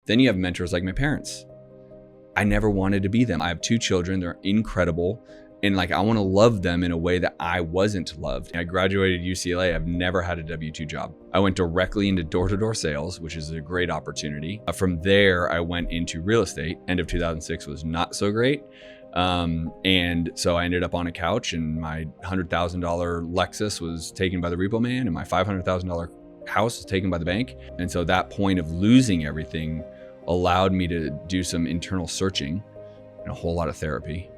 Then you have mentors like my parents. I never wanted to be them. I have 2 children. They're incredible. And like, I want to love them in a way that I wasn't loved. I graduated UCLA. I've never had a W-2 job. I went directly into door-to-door sales, which is a great opportunity. From there, I went into real estate. End of 2006 was not so great. And so I ended up on a couch, and my $100,000 Lexus was taken by the repo man, and my $500,000 house was taken by the bank. And so that point of losing everything allowed me to do some internal searching and a whole lot of therapy.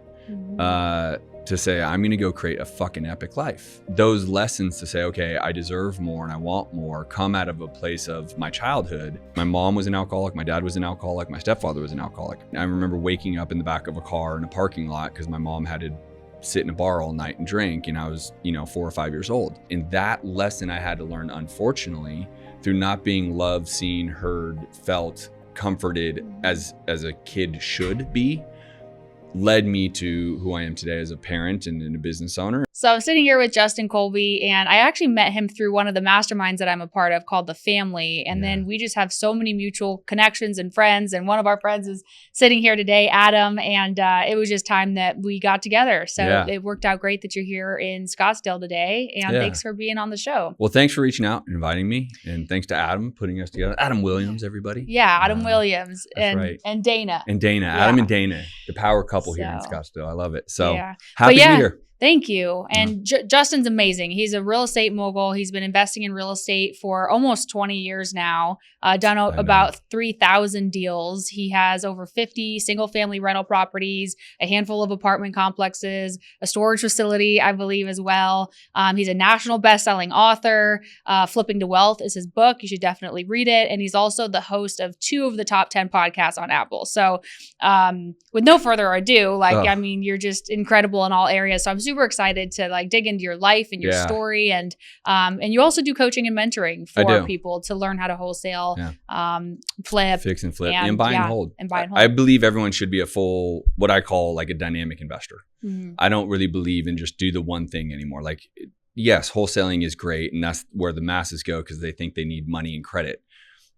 To say, I'm going to go create a fucking epic life. Those lessons to say, okay, I deserve more and I want more, come out of a place of my childhood. My mom was an alcoholic. My dad was an alcoholic. My stepfather was an alcoholic. I remember waking up in the back of a car in a parking lot because my mom had to sit in a bar all night and drink. And I was, 4 or 5 years old. And that lesson I had to learn, unfortunately, through not being loved, seen, heard, felt, comforted as a kid should be, led me to who I am today as a parent and a business owner. So I'm sitting here with Justin Colby, and I actually met him through one of the masterminds that I'm a part of called The Family. And then we just have so many mutual connections and friends. And one of our friends is sitting here today, Adam. And it was just time that we got together. So it worked out great that you're here in Scottsdale today. And thanks for being on the show. Well, thanks for reaching out and inviting me. And thanks to Adam putting us together. Adam Williams, everybody. Yeah, Adam Williams and Dana. And Dana, Adam and Dana, the power couple here in Scottsdale. I love it. So happy to be here. Thank you. And Justin's amazing. He's a real estate mogul. He's been investing in real estate for almost 20 years now, done about 3,000 deals. He has over 50 single family rental properties, a handful of apartment complexes, a storage facility, I believe, as well. He's a national bestselling author. Flipping to Wealth is his book. You should definitely read it. And he's also the host of 2 of the top 10 podcasts on Apple. So with no further ado, you're just incredible in all areas. So I'm super excited to dig into your life and your story, and you also do coaching and mentoring for people to learn how to wholesale, flip, fix and flip, and buy and hold. I believe everyone should be a full, what I call a dynamic investor. I don't really believe in just do the one thing anymore. Yes, wholesaling is great, and that's where the masses go because they think they need money and credit.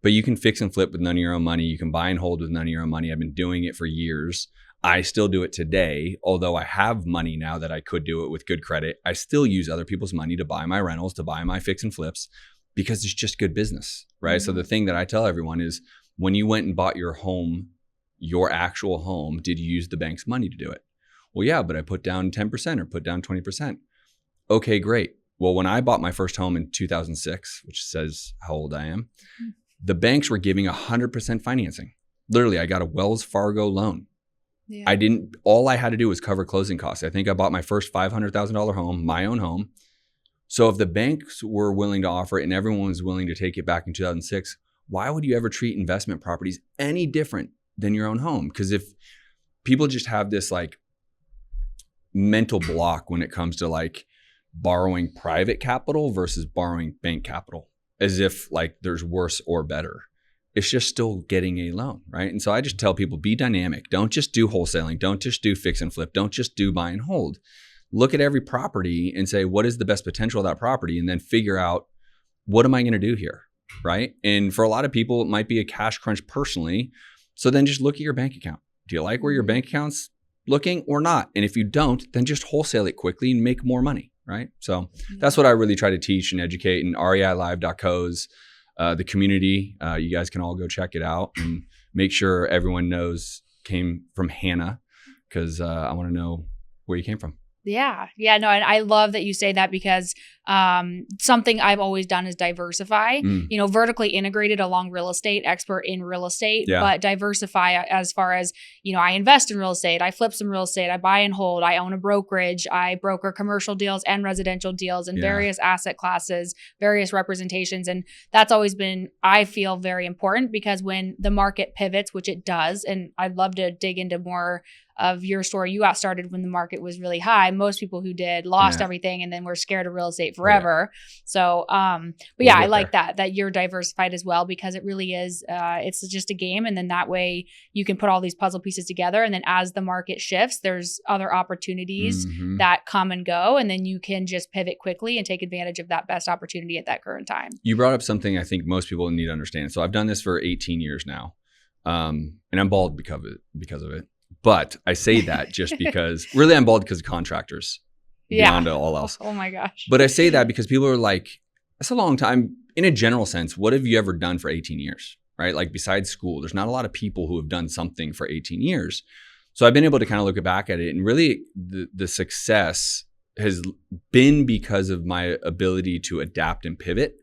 But you can fix and flip with none of your own money. You can buy and hold with none of your own money. I've been doing it for years. I still do it today, although I have money now that I could do it with good credit. I still use other people's money to buy my rentals, to buy my fix and flips, because it's just good business, right? So the thing that I tell everyone is, when you went and bought your home, your actual home, did you use the bank's money to do it? Well, yeah, but I put down 10% or put down 20%. Okay, great. Well, when I bought my first home in 2006, which says how old I am, the banks were giving 100% financing. Literally, I got a Wells Fargo loan. Yeah. All I had to do was cover closing costs. I think I bought my first $500,000 home, my own home. So if the banks were willing to offer it and everyone was willing to take it back in 2006, why would you ever treat investment properties any different than your own home? Because if people just have this mental block when it comes to borrowing private capital versus borrowing bank capital, as if there's worse or better. It's just still getting a loan, right? And so I just tell people, be dynamic. Don't just do wholesaling. Don't just do fix and flip. Don't just do buy and hold. Look at every property and say, what is the best potential of that property? And then figure out, what am I going to do here, right? And for a lot of people, it might be a cash crunch personally. So then just look at your bank account. Do you like where your bank account's looking or not? And if you don't, then just wholesale it quickly and make more money, right? So that's what I really try to teach and educate. And reilive.co's the community, you guys can all go check it out and make sure everyone knows came from Hannah, because I want to know where you came from. Yeah. No, and I love that you say that, because something I've always done is diversify, vertically integrated along real estate, expert in real estate, but diversify as far as, I invest in real estate, I flip some real estate, I buy and hold, I own a brokerage, I broker commercial deals and residential deals in various asset classes, various representations. And that's always been, I feel, very important, because when the market pivots, which it does, and I'd love to dig into more of your story. You got started when the market was really high. Most people who did lost everything and then were scared of real estate forever. So, I like that you're diversified as well, because it really is, it's just a game. And then that way you can put all these puzzle pieces together. And then as the market shifts, there's other opportunities that come and go. And then you can just pivot quickly and take advantage of that best opportunity at that current time. You brought up something I think most people need to understand. So I've done this for 18 years now. And I'm bald because of it. But I say that just because really I'm bald because of contractors beyond all else. Oh my gosh. But I say that because people are like, that's a long time. In a general sense, what have you ever done for 18 years, right? Like besides school, there's not a lot of people who have done something for 18 years. So I've been able to kind of look back at it, and really the success has been because of my ability to adapt and pivot,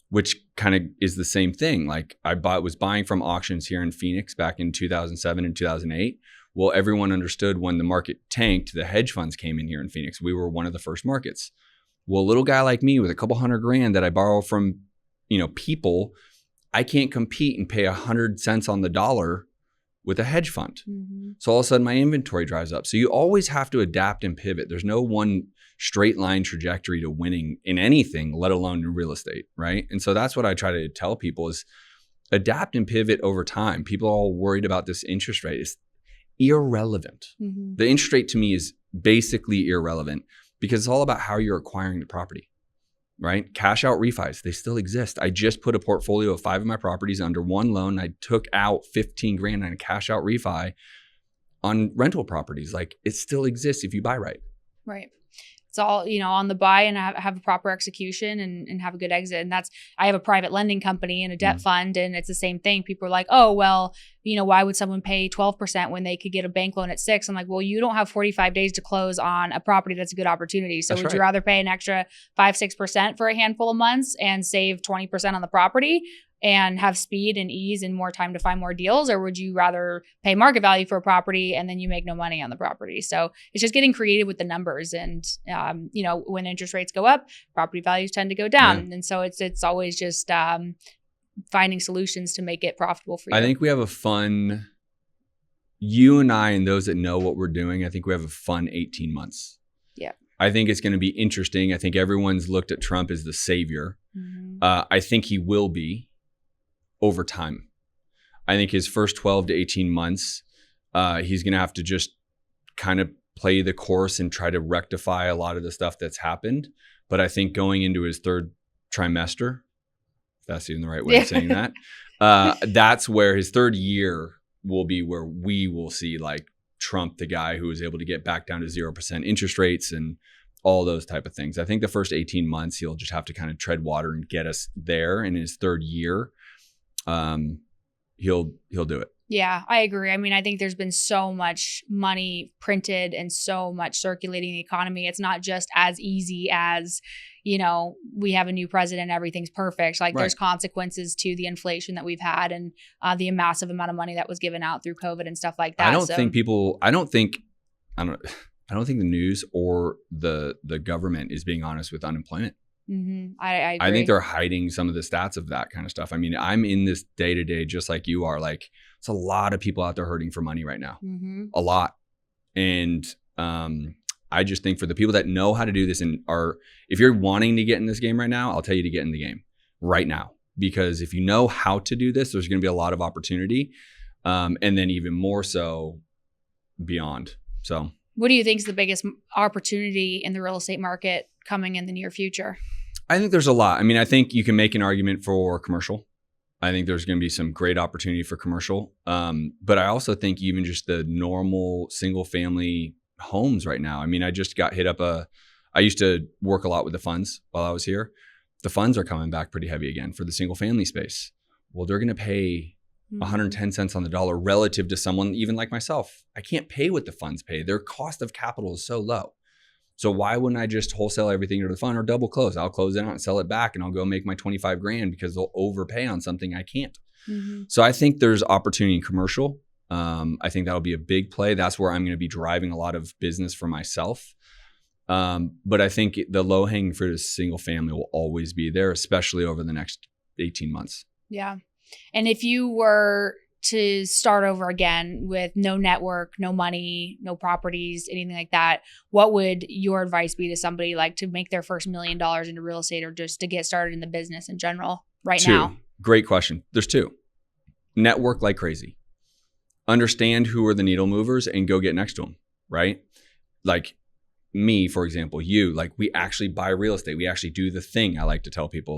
which kind of is the same thing. Like I was buying from auctions here in Phoenix back in 2007 and 2008. Well, everyone understood when the market tanked, the hedge funds came in here in Phoenix. We were one of the first markets. Well, a little guy like me with a couple $100,000 that I borrow from, people, I can't compete and pay 100 cents on the dollar with a hedge fund. Mm-hmm. So all of a sudden my inventory drives up. So you always have to adapt and pivot. There's no one straight line trajectory to winning in anything, let alone in real estate, right? And so that's what I try to tell people is adapt and pivot over time. People are all worried about this interest rate. It's irrelevant. Mm-hmm. The interest rate to me is basically irrelevant because it's all about how you're acquiring the property, right? Cash out refis, they still exist. I just put a portfolio of 5 of my properties under one loan. I took out $15,000 on a cash out refi on rental properties. Like it still exists if you buy right. Right. It's all, on the buy and have a proper execution and have a good exit. And I have a private lending company and a debt fund, and it's the same thing. People are like, oh, well, why would someone pay 12% when they could get a bank loan at 6%? I'm like, well, you don't have 45 days to close on a property that's a good opportunity. So would you rather pay an extra 5-6% for a handful of months and save 20% on the property and have speed and ease and more time to find more deals? Or would you rather pay market value for a property and then you make no money on the property? So it's just getting creative with the numbers. And, when interest rates go up, property values tend to go down. Yeah. And so it's always just finding solutions to make it profitable for you. I think we have you and I and those that know what we're doing, I think we have a fun 18 months. Yeah. I think it's going to be interesting. I think everyone's looked at Trump as the savior. Mm-hmm. I think he will be over time. I think his first 12 to 18 months, he's going to have to just kind of play the course and try to rectify a lot of the stuff that's happened. But I think going into his third trimester, if that's even the right way of saying that, that's where his third year will be where we will see like Trump, the guy who was able to get back down to 0% interest rates and all those type of things. I think the first 18 months, he'll just have to kind of tread water and get us there. And in his third year, he'll do it. Yeah, I agree. I mean, I think there's been so much money printed and so much circulating in the economy. It's not just as easy as, we have a new president, everything's perfect. Like there's consequences to the inflation that we've had and the massive amount of money that was given out through COVID and stuff like that. I don't think the news or the government is being honest with unemployment. Mm-hmm. I agree. I think they're hiding some of the stats of that kind of stuff. I mean, I'm in this day to day, just like you are. Like, it's a lot of people out there hurting for money right now, a lot. And I just think for the people that know how to do this and if you're wanting to get in this game right now, I'll tell you to get in the game right now, because if you know how to do this, there's going to be a lot of opportunity, and then even more so beyond. So, what do you think is the biggest opportunity in the real estate market coming in the near future? I think there's a lot. I mean, I think you can make an argument for commercial. I think there's going to be some great opportunity for commercial. But I also think even just the normal single family homes right now. I mean, I just got hit up I used to work a lot with the funds while I was here. The funds are coming back pretty heavy again for the single family space. Well, they're going to pay 110 cents on the dollar relative to someone even like myself. I can't pay what the funds pay. Their cost of capital is so low. So why wouldn't I just wholesale everything to the fund or double close? I'll close it out and sell it back and I'll go make my 25 grand because they'll overpay on something I can't. Mm-hmm. So I think there's opportunity in commercial. I think that'll be a big play. That's where I'm going to be driving a lot of business for myself. But I think the low hanging fruit is single family will always be there, especially over the next 18 months. Yeah. And if you were to start over again with no network, no money, no properties, anything like that, what would your advice be to somebody like to make their first $1 million into real estate or just to get started in the business in general now? Great question. There's 2. Network like crazy. Understand who are the needle movers and go get next to them, right? Like me, for example, we actually buy real estate. We actually do the thing. I like to tell people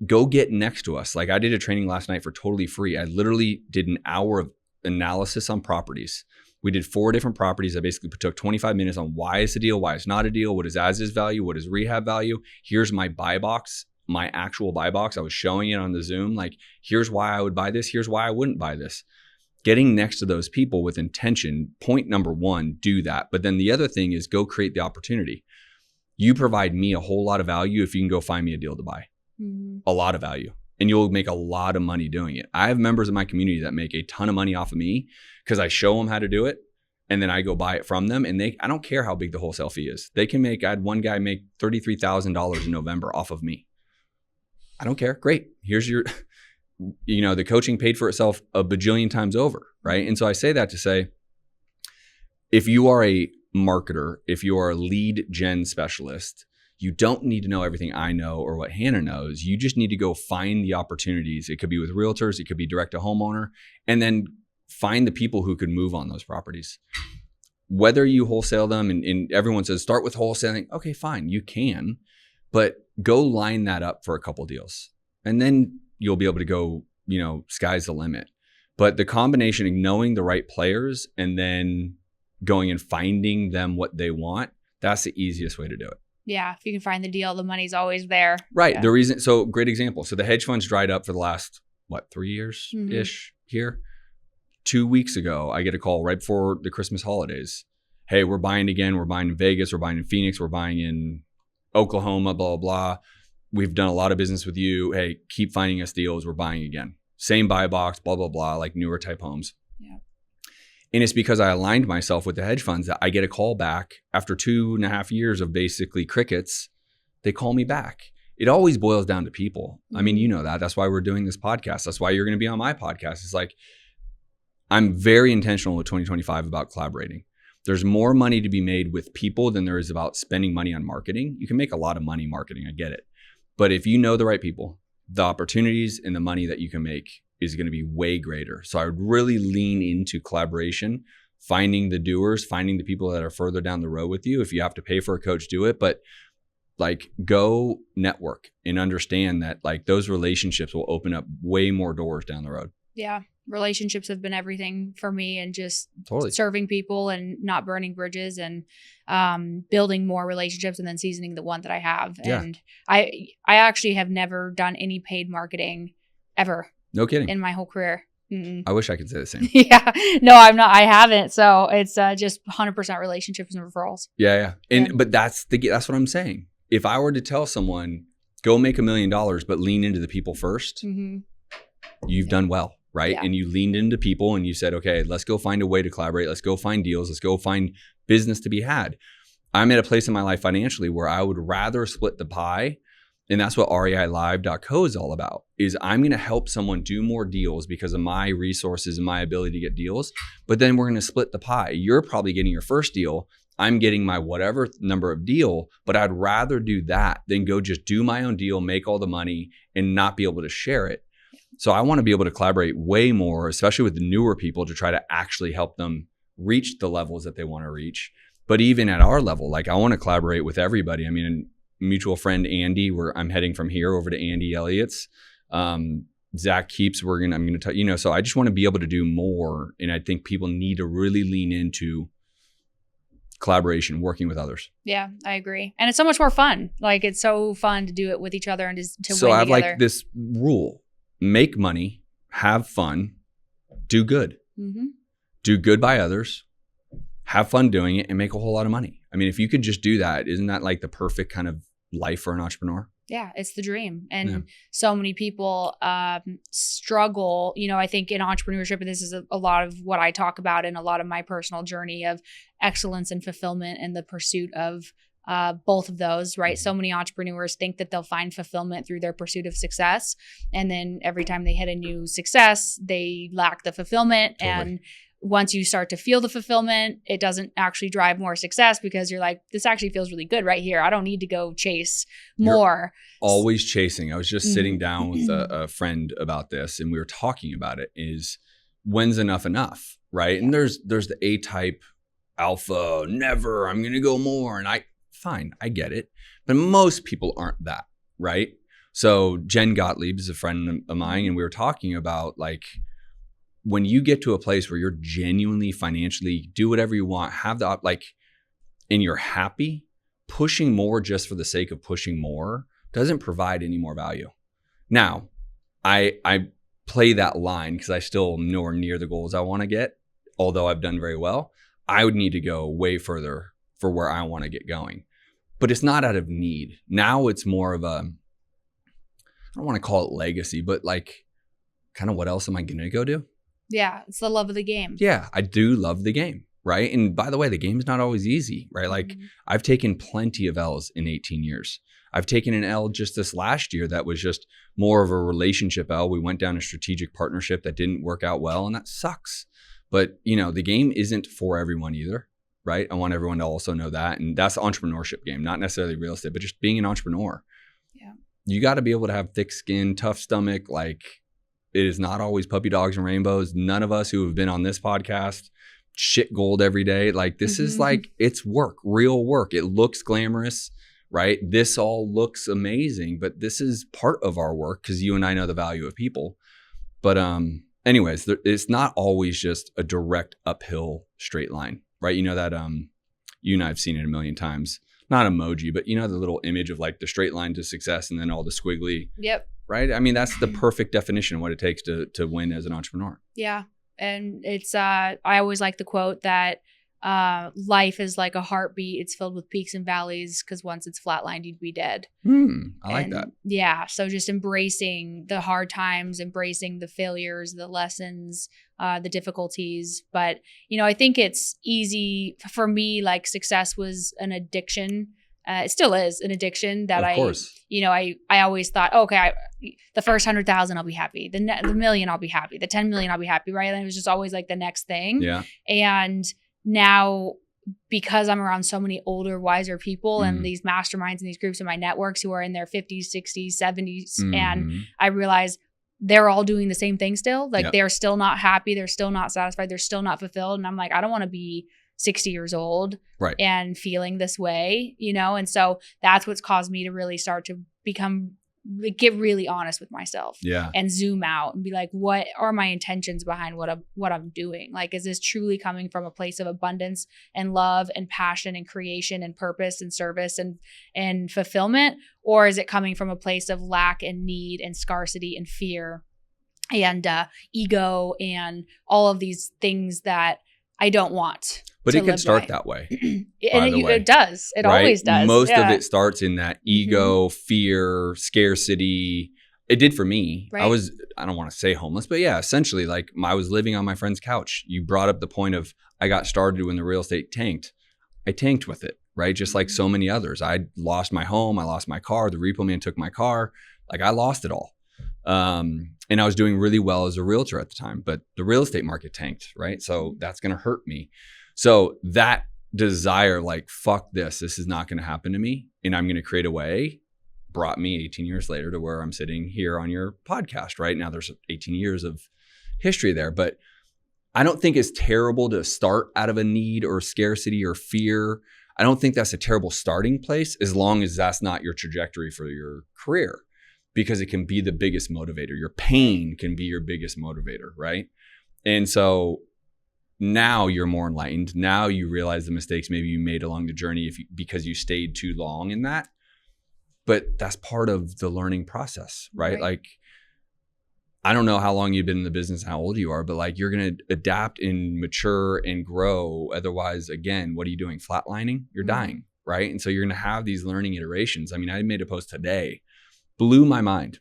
go get next to us. Like I did a training last night for totally free. I literally did an hour of analysis on properties. We did 4 different properties. I basically took 25 minutes on why it's a deal, why it's not a deal, what is as-is value, what is rehab value. Here's my buy box, my actual buy box. I was showing it on the Zoom. Like, here's why I would buy this. Here's why I wouldn't buy this. Getting next to those people with intention, point number 1, do that. But then the other thing is go create the opportunity. You provide me a whole lot of value if you can go find me a deal to buy. A lot of value. And you'll make a lot of money doing it. I have members in my community that make a ton of money off of me because I show them how to do it. And then I go buy it from them. And I don't care how big the wholesale fee is. They can make, I had one guy make $33,000 in November off of me. I don't care. Great. Here's your, the coaching paid for itself a bajillion times over. Right. And so I say that to say, if you are a marketer, if you are a lead gen specialist, you don't need to know everything I know or what Hannah knows. You just need to go find the opportunities. It could be with realtors. It could be direct to homeowner. And then find the people who could move on those properties. Whether you wholesale them, and everyone says, start with wholesaling. Okay, fine. You can. But go line that up for a couple deals. And then you'll be able to go, sky's the limit. But the combination of knowing the right players and then going and finding them what they want, that's the easiest way to do it. Yeah, if you can find the deal, the money's always there. Right. Yeah. The reason, so great example. So the hedge funds dried up for the last, 3 years-ish here. 2 weeks ago, I get a call right before the Christmas holidays. Hey, we're buying again. We're buying in Vegas. We're buying in Phoenix. We're buying in Oklahoma, blah, blah, blah. We've done a lot of business with you. Hey, keep finding us deals. We're buying again. Same buy box, blah, blah, blah, like newer type homes. Yeah. And it's because I aligned myself with the hedge funds that I get a call back after 2.5 years of basically crickets. They call me back. It always boils down to people. I mean, you know that. That's why we're doing this podcast. That's why you're going to be on my podcast. It's like, I'm very intentional with 2025 about collaborating. There's more money to be made with people than there is about spending money on marketing. You can make a lot of money marketing. I get it. But if you know the right people, the opportunities and the money that you can make is going to be way greater. So I would really lean into collaboration, finding the doers, finding the people that are further down the road with you. If you have to pay for a coach, do it. But like, go network and understand that like those relationships will open up way more doors down the road. Yeah. Relationships have been everything for me, and just totally serving people and not burning bridges, and building more relationships, and then seasoning the one that I have. Yeah. And I actually have never done any paid marketing ever. No kidding. In my whole career. I wish I could say the same. Yeah. No, I'm not. I haven't. So it's just 100% relationships and referrals. Yeah. But that's what I'm saying. If I were to tell someone, go make $1 million, but lean into the people first, you've done well. Right. Yeah. And you leaned into people and you said, okay, let's go find a way to collaborate. Let's go find deals. Let's go find business to be had. I'm at a place in my life financially where I would rather split the pie. And that's what REILive.co is all about, is I'm going to help someone do more deals because of my resources and my ability to get deals. But then we're going to split the pie. You're probably getting your first deal. I'm getting my whatever number of deal, but I'd rather do that than go just do my own deal, make all the money and not be able to share it. So I want to be able to collaborate way more, especially with the newer people, to try to actually help them reach the levels that they want to reach. But even at our level, like, I want to collaborate with everybody. I mean, mutual friend Andy, where I'm heading from here over to Andy Elliott's. Zach Keeps, I'm going to tell, so I just want to be able to do more. And I think people need to really lean into collaboration, working with others. Yeah, I agree. And it's so much more fun. Like, it's so fun to do it with each other and to win together. So I have like this rule: make money, have fun, do good. Do good by others, have fun doing it, and make a whole lot of money. I mean, if you could just do that, isn't that like the perfect kind of life for an entrepreneur? Yeah, it's the dream. And so many people struggle. I think in entrepreneurship, and this is a lot of what I talk about in a lot of my personal journey of excellence and fulfillment and the pursuit of both of those, right? So many entrepreneurs think that they'll find fulfillment through their pursuit of success. And then every time they hit a new success, they lack the fulfillment. Totally. And once you start to feel the fulfillment, it doesn't actually drive more success, because you're like, this actually feels really good right here. I don't need to go chase more. You're always chasing. I was just sitting down with a friend about this, and we were talking about it, is when's enough, right? And there's the A-type alpha, never, I'm going to go more. And fine, I get it. But most people aren't that, right? So Jen Gottlieb is a friend of mine, and we were talking about like, when you get to a place where you're genuinely financially do whatever you want, have the and you're happy, pushing more just for the sake of pushing more doesn't provide any more value. Now, I play that line because I still am nowhere near the goals I want to get, although I've done very well. I would need to go way further for where I want to get going. But it's not out of need. Now it's more of a, I don't want to call it legacy, but like kind of what else am I going to go do? Yeah, it's the love of the game. Yeah, I do love the game, right? And by the way, the game's not always easy, right? Like I've taken plenty of L's in 18 years. I've taken an L just this last year that was just more of a relationship L. We went down a strategic partnership that didn't work out well, and that sucks. But, you know, the game isn't for everyone either, right? I want everyone to also know that. And that's the entrepreneurship game, not necessarily real estate, but just being an entrepreneur. Yeah. You got to be able to have thick skin, tough stomach, like, it is not always puppy dogs and rainbows. None of us who have been on this podcast shit gold every day. Like this is like, it's work, real work. It looks glamorous, right? This all looks amazing, but this is part of our work because you and I know the value of people. But anyways, it's not always just a direct uphill straight line, right? You know that you and I have seen it a million times. Not emoji, but you know the little image of like the straight line to success and then all the squiggly. Yep. Right? I mean, that's the perfect definition of what it takes to win as an entrepreneur. Yeah. And it's, I always like the quote that life is like a heartbeat. It's filled with peaks and valleys because once it's flatlined, you'd be dead. I like that. Yeah. So just embracing the hard times, embracing the failures, the lessons, the difficulties. But, you know, I think it's easy for me, like success was an addiction. It still is an addiction that I always thought, okay, the first 100,000 I'll be happy. The million I'll be happy. The 10 million I'll be happy. Right. And it was just always like the next thing. Yeah. And now because I'm around so many older, wiser people and these masterminds and these groups in my networks who are in their 50s, 60s, 70s. And I realize they're all doing the same thing still. Like they're still not happy. They're still not satisfied. They're still not fulfilled. And I'm like, I don't want to be 60 years old and feeling this way, you know? And so that's what's caused me to really start to get really honest with myself and zoom out and be like, what are my intentions behind what I'm doing? Like, is this truly coming from a place of abundance and love and passion and creation and purpose and service and fulfillment? Or is it coming from a place of lack and need and scarcity and fear and ego and all of these things that I don't want? But it can start that way. It does. It always does. Most of it starts in that ego, fear, scarcity. It did for me. Right. I don't want to say homeless, but yeah, essentially like I was living on my friend's couch. You brought up the point of I got started when the real estate tanked. I tanked with it, right? Just like so many others. I lost my home. I lost my car. The repo man took my car. Like I lost it all. And I was doing really well as a realtor at the time, but the real estate market tanked, right? So that's going to hurt me. So that desire, like, fuck this is not going to happen to me. And I'm going to create a way, brought me 18 years later to where I'm sitting here on your podcast, right? Now there's 18 years of history there, but I don't think it's terrible to start out of a need or scarcity or fear. I don't think that's a terrible starting place as long as that's not your trajectory for your career, because it can be the biggest motivator. Your pain can be your biggest motivator, right? And so now you're more enlightened. Now you realize the mistakes maybe you made along the journey because you stayed too long in that. But that's part of the learning process, right? Like, I don't know how long you've been in the business, how old you are, but like you're going to adapt and mature and grow. Otherwise, again, what are you doing? Flatlining? You're dying, right? And so you're going to have these learning iterations. I mean, I made a post today, blew my mind.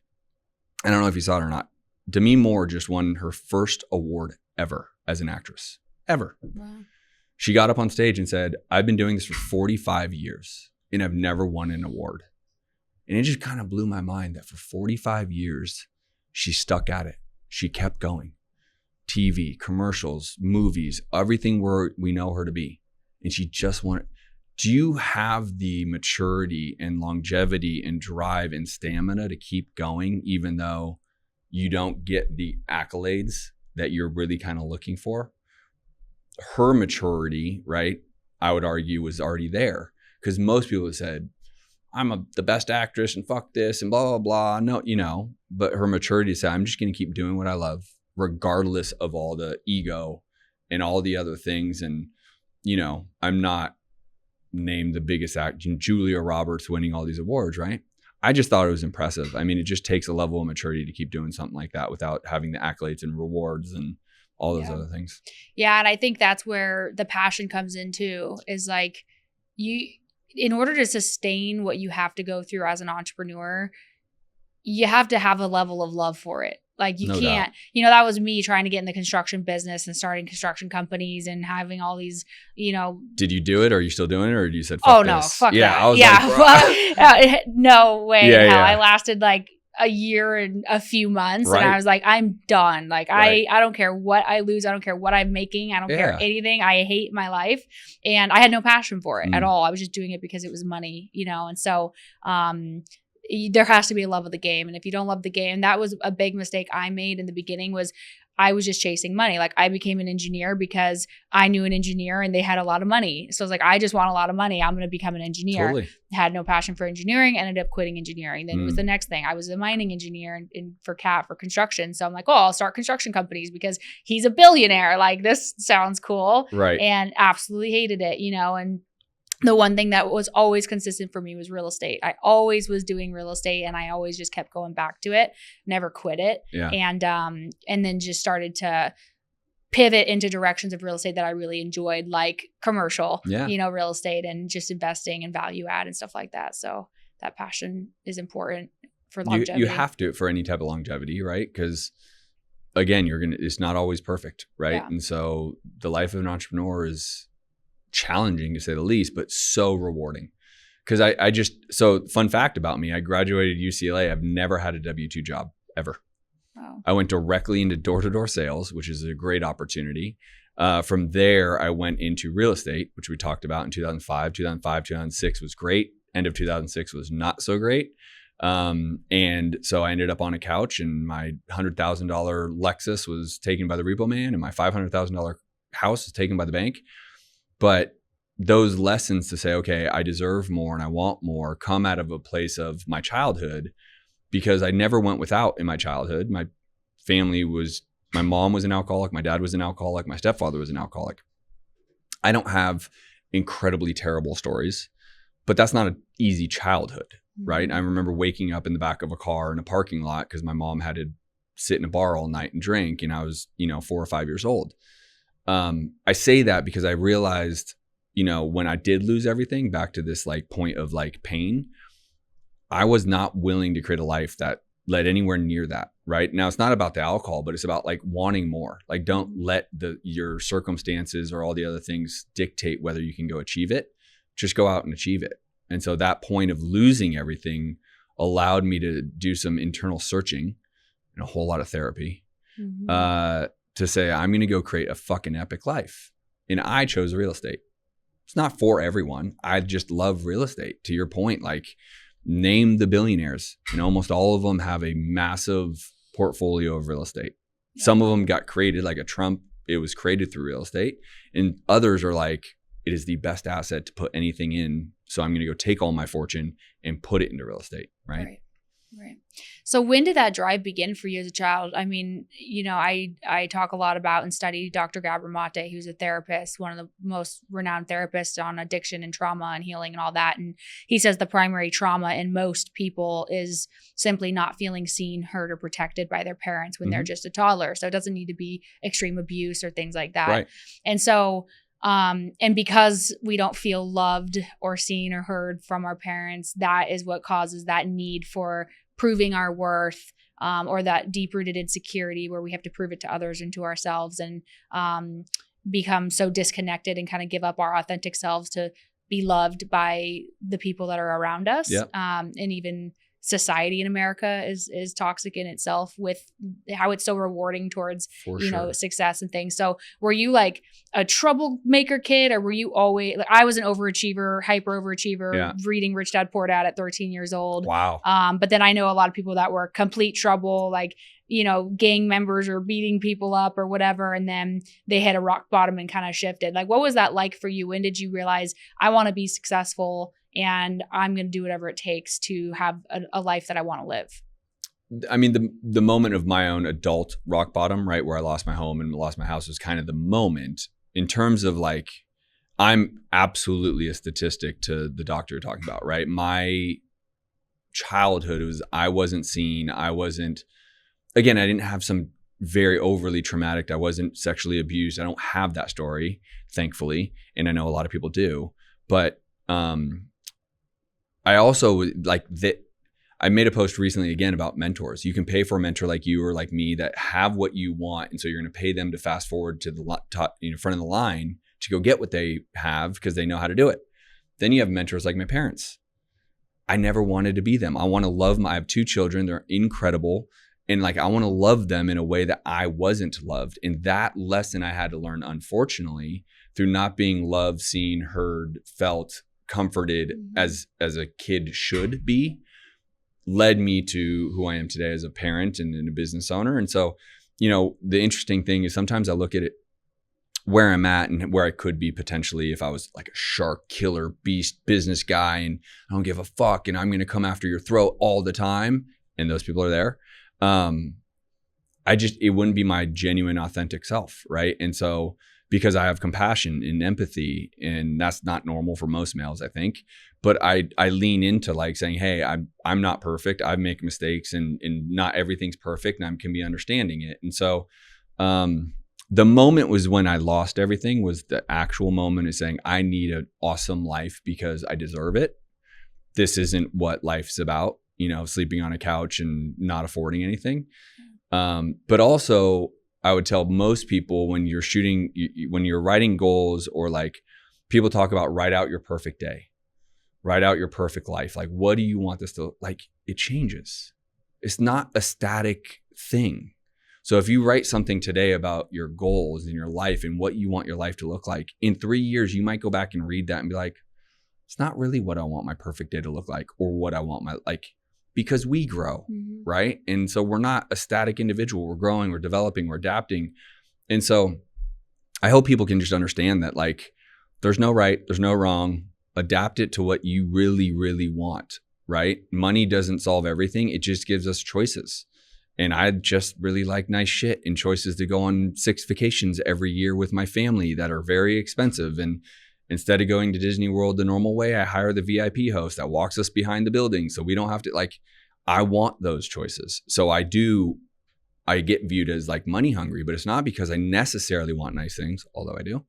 I don't know if you saw it or not. Demi Moore just won her first award ever as an actress. Ever. Wow. She got up on stage and said, I've been doing this for 45 years and I've never won an award. And it just kind of blew my mind that for 45 years, she stuck at it. She kept going. TV, commercials, movies, everything where we know her to be. And she just wanted. Do you have the maturity and longevity and drive and stamina to keep going, even though you don't get the accolades that you're really kind of looking for? Her maturity, right, I would argue was already there, because most people have said, the best actress and fuck this and blah, blah, blah. No, you know, but her maturity said, I'm just going to keep doing what I love, regardless of all the ego and all the other things. And, you know, I'm not named the biggest actor, Julia Roberts winning all these awards, right? I just thought it was impressive. I mean, it just takes a level of maturity to keep doing something like that without having the accolades and rewards and all those other things. Yeah. And I think that's where the passion comes into, is like, in order to sustain what you have to go through as an entrepreneur, you have to have a level of love for it. Like you can't, you know, that was me trying to get in the construction business and starting construction companies and having all these, you know. Did you do it? Or are you still doing it? Or you said, fuck no, this? Fuck yeah, that. I was like, no way. Yeah, hell. I lasted like a year and a few months and I was like, I'm done. Like I don't care what I lose. I don't care what I'm making. I don't care anything. I hate my life. And I had no passion for it at all. I was just doing it because it was money, you know? And so, there has to be a love of the game. And if you don't love the game, that was a big mistake I made in the beginning, was I was just chasing money. Like I became an engineer because I knew an engineer and they had a lot of money. So I was like, I just want a lot of money. I'm going to become an engineer. Totally. Had no passion for engineering, ended up quitting engineering. Then it was the next thing. I was a mining engineer for construction. So I'm like, oh, I'll start construction companies because he's a billionaire. Like this sounds cool. Right. And absolutely hated it, you know, and the one thing that was always consistent for me was real estate. I always was doing real estate and I always just kept going back to it, never quit it. Yeah. And then just started to pivot into directions of real estate that I really enjoyed, like commercial, you know, real estate and just investing and value add and stuff like that. So that passion is important for longevity. You have to for any type of longevity, right? Because again, it's not always perfect, right? Yeah. And so the life of an entrepreneur is challenging to say the least, but so rewarding. Because so fun fact about me, I graduated UCLA. I've never had a W-2 job ever. Wow. I went directly into door-to-door sales, which is a great opportunity. From there, I went into real estate, which we talked about in 2005. 2006 was great. End of 2006 was not so great. And so I ended up on a couch and my $100,000 Lexus was taken by the repo man and my $500,000 house was taken by the bank. But those lessons to say, okay, I deserve more and I want more come out of a place of my childhood, because I never went without in my childhood. My mom was an alcoholic. My dad was an alcoholic. My stepfather was an alcoholic. I don't have incredibly terrible stories, but that's not an easy childhood, right? I remember waking up in the back of a car in a parking lot because my mom had to sit in a bar all night and drink. And I was, 4 or 5 years old. I say that because I realized, when I did lose everything, back to this like point of like pain, I was not willing to create a life that led anywhere near that. Right now, it's not about the alcohol, but it's about like wanting more. Like, don't let your circumstances or all the other things dictate whether you can go achieve it. Just go out and achieve it. And so that point of losing everything allowed me to do some internal searching and a whole lot of therapy. To say, I'm going to go create a fucking epic life. And I chose real estate. It's not for everyone. I just love real estate. To your point, like, name the billionaires. Almost all of them have a massive portfolio of real estate. Yeah. Some of them got created like a Trump. It was created through real estate. And others are like, it is the best asset to put anything in. So I'm going to go take all my fortune and put it into real estate. Right. So when did that drive begin for you as a child? I mean, I talk a lot about and study Dr. Gabor Mate, who's a therapist, one of the most renowned therapists on addiction and trauma and healing and all that. And he says the primary trauma in most people is simply not feeling seen, heard, or protected by their parents when they're just a toddler. So it doesn't need to be extreme abuse or things like that. Right. And so and because we don't feel loved or seen or heard from our parents, that is what causes that need for proving our worth, or that deep-rooted insecurity where we have to prove it to others and to ourselves, and become so disconnected and kind of give up our authentic selves to be loved by the people that are around us. Yep. And even society in America is toxic in itself with how it's so rewarding towards, success and things. So were you like a troublemaker kid, or were you always like, I was an overachiever, hyper overachiever, reading Rich Dad Poor Dad at 13 years old. Wow. But then I know a lot of people that were complete trouble, like, gang members or beating people up or whatever. And then they hit a rock bottom and kind of shifted. Like, what was that like for you? When did you realize I want to be successful and I'm going to do whatever it takes to have a life that I want to live. I mean, the moment of my own adult rock bottom, right, where I lost my home and lost my house was kind of the moment in terms of like, I'm absolutely a statistic to the doctor you're talking about, right? My childhood was, I wasn't seen. I didn't have some very overly traumatic, I wasn't sexually abused. I don't have that story, thankfully. And I know a lot of people do, but I also like that. I made a post recently again about mentors. You can pay for a mentor like you or like me that have what you want. And so you're going to pay them to fast forward to the top, front of the line to go get what they have because they know how to do it. Then you have mentors like my parents. I never wanted to be them. I want to love them. I have 2 children. They're incredible. And like, I want to love them in a way that I wasn't loved. And that lesson I had to learn, unfortunately, through not being loved, seen, heard, felt, comforted as a kid should be, led me to who I am today as a parent and a business owner. And so, the interesting thing is sometimes I look at it where I'm at and where I could be potentially if I was like a shark killer beast business guy and I don't give a fuck and I'm going to come after your throat all the time. And those people are there. It wouldn't be my genuine, authentic self. Right. And so because I have compassion and empathy, and that's not normal for most males, I think, but I lean into like saying, hey, I'm not perfect. I make mistakes and not everything's perfect and I can be understanding it. And so, the moment was when I lost everything was the actual moment of saying, I need an awesome life because I deserve it. This isn't what life's about, sleeping on a couch and not affording anything. But also I would tell most people when you're writing goals or like people talk about write out your perfect day, write out your perfect life. Like, what do you want this to, like, it changes. It's not a static thing. So if you write something today about your goals in your life and what you want your life to look like, in 3 years, you might go back and read that and be like, it's not really what I want my perfect day to look like or what I want because we grow, right? And so we're not a static individual. We're growing, we're developing, we're adapting. And so I hope people can just understand that like, there's no right, there's no wrong. Adapt it to what you really, really want, right? Money doesn't solve everything. It just gives us choices. And I just really like nice shit and choices to go on 6 vacations every year with my family that are very expensive. And instead of going to Disney World the normal way, I hire the VIP host that walks us behind the building so we don't have to, I want those choices. So I get viewed as like money hungry, but it's not because I necessarily want nice things, although I do.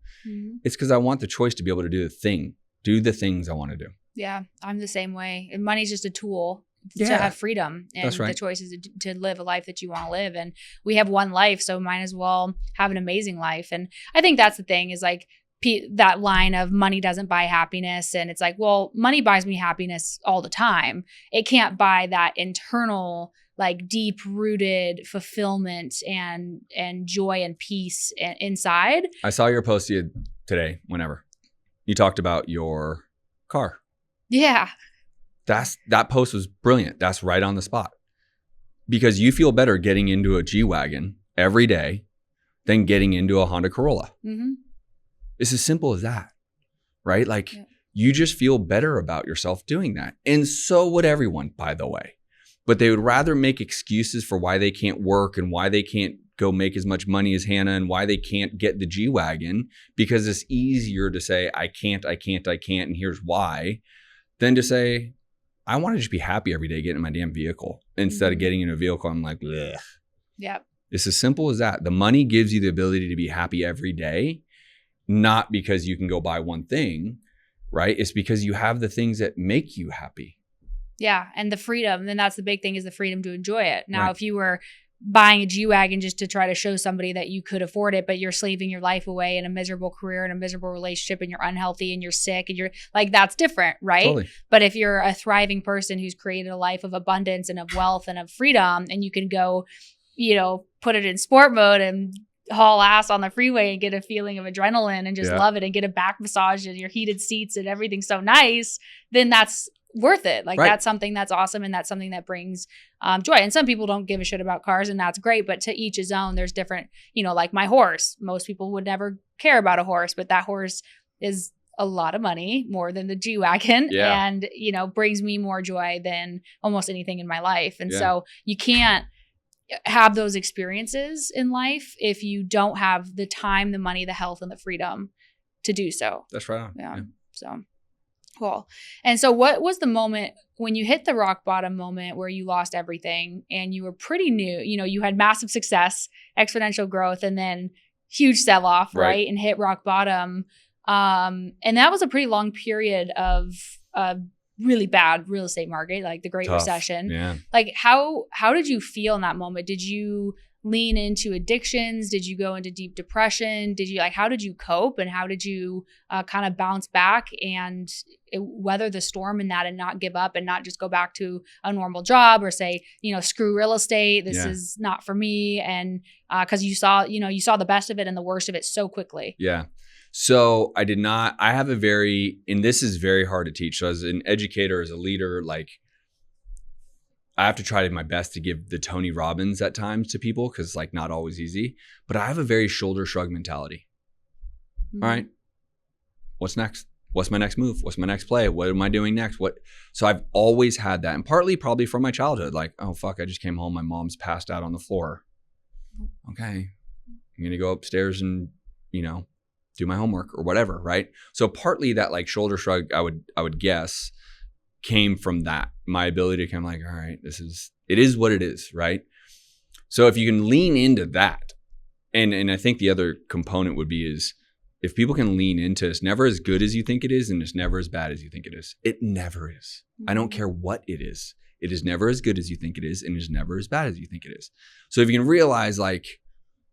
It's because I want the choice to be able to do the things I want to do. Yeah, I'm the same way. And money's just a tool to have freedom and the choices to live a life that you want to live. And we have one life, so might as well have an amazing life. And I think that's the thing is like that line of money doesn't buy happiness. And it's like, well, money buys me happiness all the time. It can't buy that internal, like deep rooted fulfillment and joy and peace inside. I saw your post today, whenever you talked about your car. Yeah. That post was brilliant. That's right on the spot. Because you feel better getting into a G-Wagon every day than getting into a Honda Corolla. It's as simple as that, right? Like you just feel better about yourself doing that. And so would everyone, by the way. But they would rather make excuses for why they can't work and why they can't go make as much money as Hannah and why they can't get the G-Wagon because it's easier to say, I can't, and here's why, than to say, I want to just be happy every day getting in my damn vehicle instead of getting in a vehicle. I'm like, ugh. Yep. It's as simple as that. The money gives you the ability to be happy every day, not because you can go buy one thing, right? It's because you have the things that make you happy. Yeah. And the freedom. Then that's the big thing is the freedom to enjoy it. Now, if you were buying a G-Wagon just to try to show somebody that you could afford it, but you're slaving your life away in a miserable career and a miserable relationship and you're unhealthy and you're sick and you're like, that's different, right? Totally. But if you're a thriving person who's created a life of abundance and of wealth and of freedom and you can go, put it in sport mode and haul ass on the freeway and get a feeling of adrenaline and just love it and get a back massage and your heated seats and everything's so nice, then that's worth it. Like that's something that's awesome. And that's something that brings joy. And some people don't give a shit about cars and that's great. But to each his own, there's different, like my horse, most people would never care about a horse, but that horse is a lot of money, more than the G-Wagon, and, you know, brings me more joy than almost anything in my life. And so you can't have those experiences in life if you don't have the time, the money, the health, and the freedom to do so. That's right on. Yeah. So cool. And so what was the moment when you hit the rock bottom moment where you lost everything and you were pretty new? You know, you had massive success, exponential growth, and then huge sell-off, right? And hit rock bottom. And that was a pretty long period of really bad real estate market, like the Great Recession. Yeah. Like how did you feel in that moment? Did you lean into addictions? Did you go into deep depression? How did you cope, and how did you kind of bounce back and weather the storm in that and not give up and not just go back to a normal job or say, you know, screw real estate. This is not for me. And cause you saw the best of it and the worst of it so quickly. Yeah. So I have and this is very hard to teach. So as an educator, as a leader, like I have to try my best to give the Tony Robbins at times to people, because it's like not always easy, but I have a very shoulder shrug mentality. Mm-hmm. All right. What's next? What's my next move? What's my next play? What am I doing next? So I've always had that, and partly probably from my childhood, like, oh fuck, I just came home. My mom's passed out on the floor. Okay. I'm going to go upstairs and, you know, do my homework or whatever. Right. So partly that like shoulder shrug, I would guess, came from that, my ability to kind of like, all right, it is what it is, right? So if you can lean into that, and I think the other component would be is if people can lean into it's never as good as you think it is, and it's never as bad as you think it is. It never is. I don't care what it is. It is never as good as you think it is, and it's never as bad as you think it is. So if you can realize like,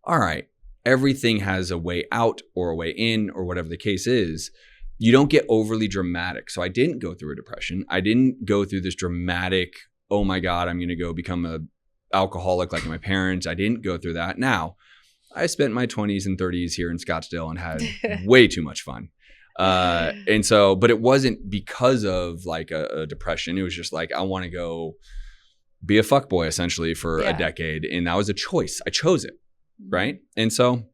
all right, everything has a way out or a way in or whatever the case is, you don't get overly dramatic. So I didn't go through a depression. I didn't go through this dramatic, oh my God, I'm going to go become an alcoholic like my parents. I didn't go through that. Now, I spent my 20s and 30s here in Scottsdale and had way too much fun. And so, but it wasn't because of like a depression. It was just like, I want to go be a fuckboy essentially for a decade. And that was a choice. I chose it. Right. And so,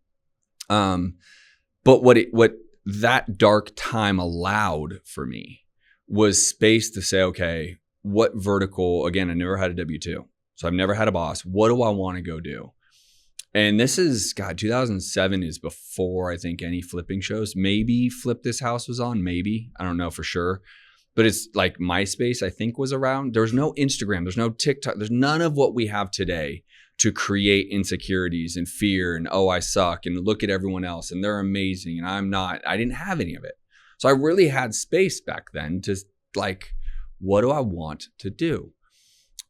but what that dark time allowed for me was space to say, okay, what vertical, again, I never had a W-2. So I've never had a boss. What do I want to go do? And this is, 2007 is before I think any flipping shows. Maybe Flip This House was on, maybe. I don't know for sure. But it's like MySpace, I think, was around. There's no Instagram. There's no TikTok. There's none of what we have today to create insecurities and fear and, oh, I suck and look at everyone else and they're amazing and I'm not. I didn't have any of it. So I really had space back then to like, what do I want to do?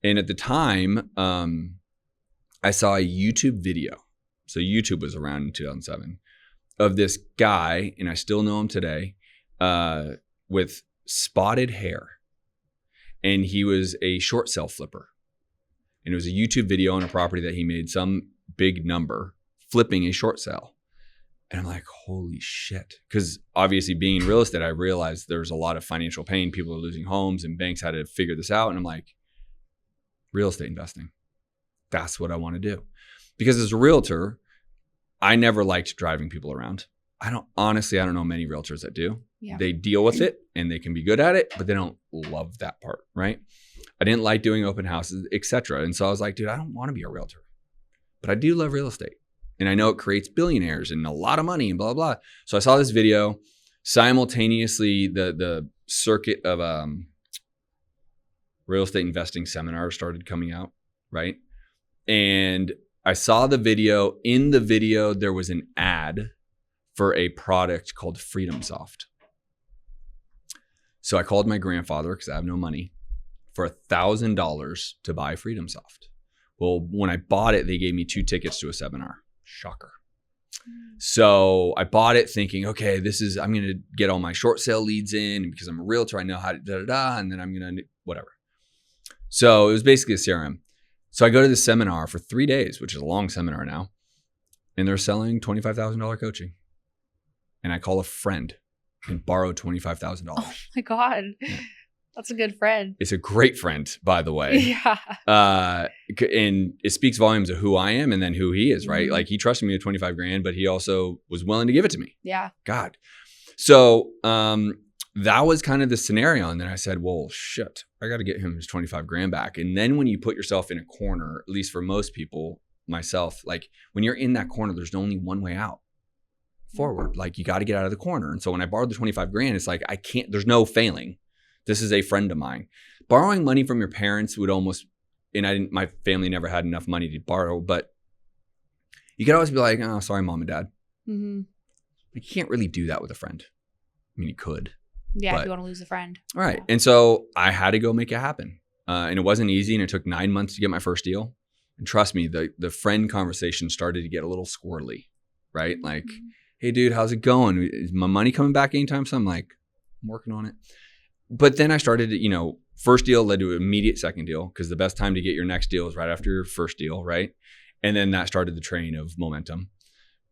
And at the time, I saw a YouTube video. So YouTube was around in 2007 of this guy, and I still know him today, with spotted hair. And he was a short sale flipper. And it was a YouTube video on a property that he made some big number flipping a short sale. And I'm like, holy shit. Because obviously being in real estate, I realized there's a lot of financial pain. People are losing homes and banks had to figure this out. And I'm like, real estate investing. That's what I want to do. Because as a realtor, I never liked driving people around. I don't know many realtors that do. Yeah. They deal with it and they can be good at it, but they don't love that part, right? I didn't like doing open houses, etc. And so I was like, dude, I don't want to be a realtor, but I do love real estate. And I know it creates billionaires and a lot of money and blah, blah, blah. So I saw this video. Simultaneously, the circuit of real estate investing seminars started coming out, right? And I saw the video. In the video, there was an ad for a product called Freedom Soft. So I called my grandfather, because I have no money, for $1,000 to buy Freedom Soft. Well, when I bought it, they gave me 2 tickets to a seminar. Shocker. So I bought it thinking, okay, I'm going to get all my short sale leads in because I'm a realtor. I know how to and then I'm going to whatever. So it was basically a CRM. So I go to the seminar for 3 days, which is a long seminar now, and they're selling $25,000 coaching. And I call a friend and borrow $25,000. Oh my God. Yeah. That's a good friend. It's a great friend, by the way. Yeah. And it speaks volumes of who I am and then who he is, right? Mm-hmm. Like he trusted me with $25,000, but he also was willing to give it to me. Yeah. God. So that was kind of the scenario. And then I said, well, shit, I got to get him his 25 grand back. And then when you put yourself in a corner, at least for most people, myself, like when you're in that corner, there's only one way out. Forward. Like you got to get out of the corner. And so when I borrowed the 25 grand, it's like, I can't, there's no failing. This is a friend of mine. Borrowing money from your parents would almost, and my family never had enough money to borrow, but you could always be like, oh, sorry, mom and dad. Mm-hmm. You can't really do that with a friend. I mean, you could. Yeah, if you want to lose a friend. All right. Yeah. And so I had to go make it happen. And it wasn't easy. And it took 9 months to get my first deal. And trust me, the friend conversation started to get a little squirrely, right? Like, hey, dude, how's it going? Is my money coming back anytime soon? I'm like, I'm working on it. But then I started to, first deal led to an immediate second deal because the best time to get your next deal is right after your first deal, right? And then that started the train of momentum.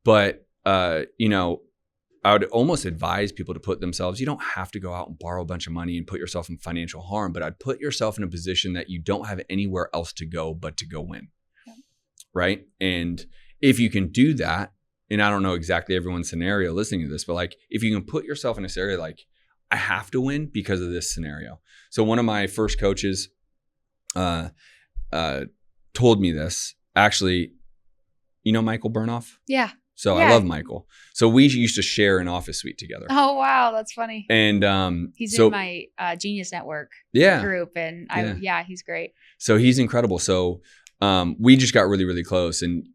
But, I would almost advise people to put themselves, you don't have to go out and borrow a bunch of money and put yourself in financial harm, but I'd put yourself in a position that you don't have anywhere else to go but to go win, right? And if you can do that, and I don't know exactly everyone's scenario listening to this, but like if you can put yourself in a scenario like, I have to win because of this scenario. So one of my first coaches told me this. Actually, Michael Burnoff? Yeah. So I love Michael. So we used to share an office suite together. Oh, wow. That's funny. And he's in my Genius Network group. And he's great. So he's incredible. So we just got really, really close. And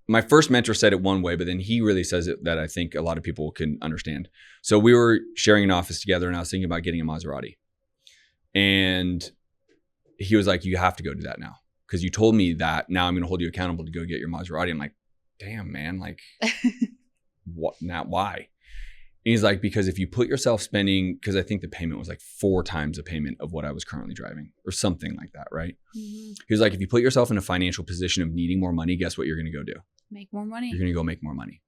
my first mentor said it one way, but then he really says it that I think a lot of people can understand. So we were sharing an office together and I was thinking about getting a Maserati. And he was like, you have to go do that now. Because you told me that now I'm going to hold you accountable to go get your Maserati. I'm like, damn, man, like, what? Not why? And he's like, because if you put yourself spending, because I think the payment was like 4 times the payment of what I was currently driving or something like that, right? Mm-hmm. He was like, if you put yourself in a financial position of needing more money, guess what you're going to go do? Make more money. You're going to go make more money.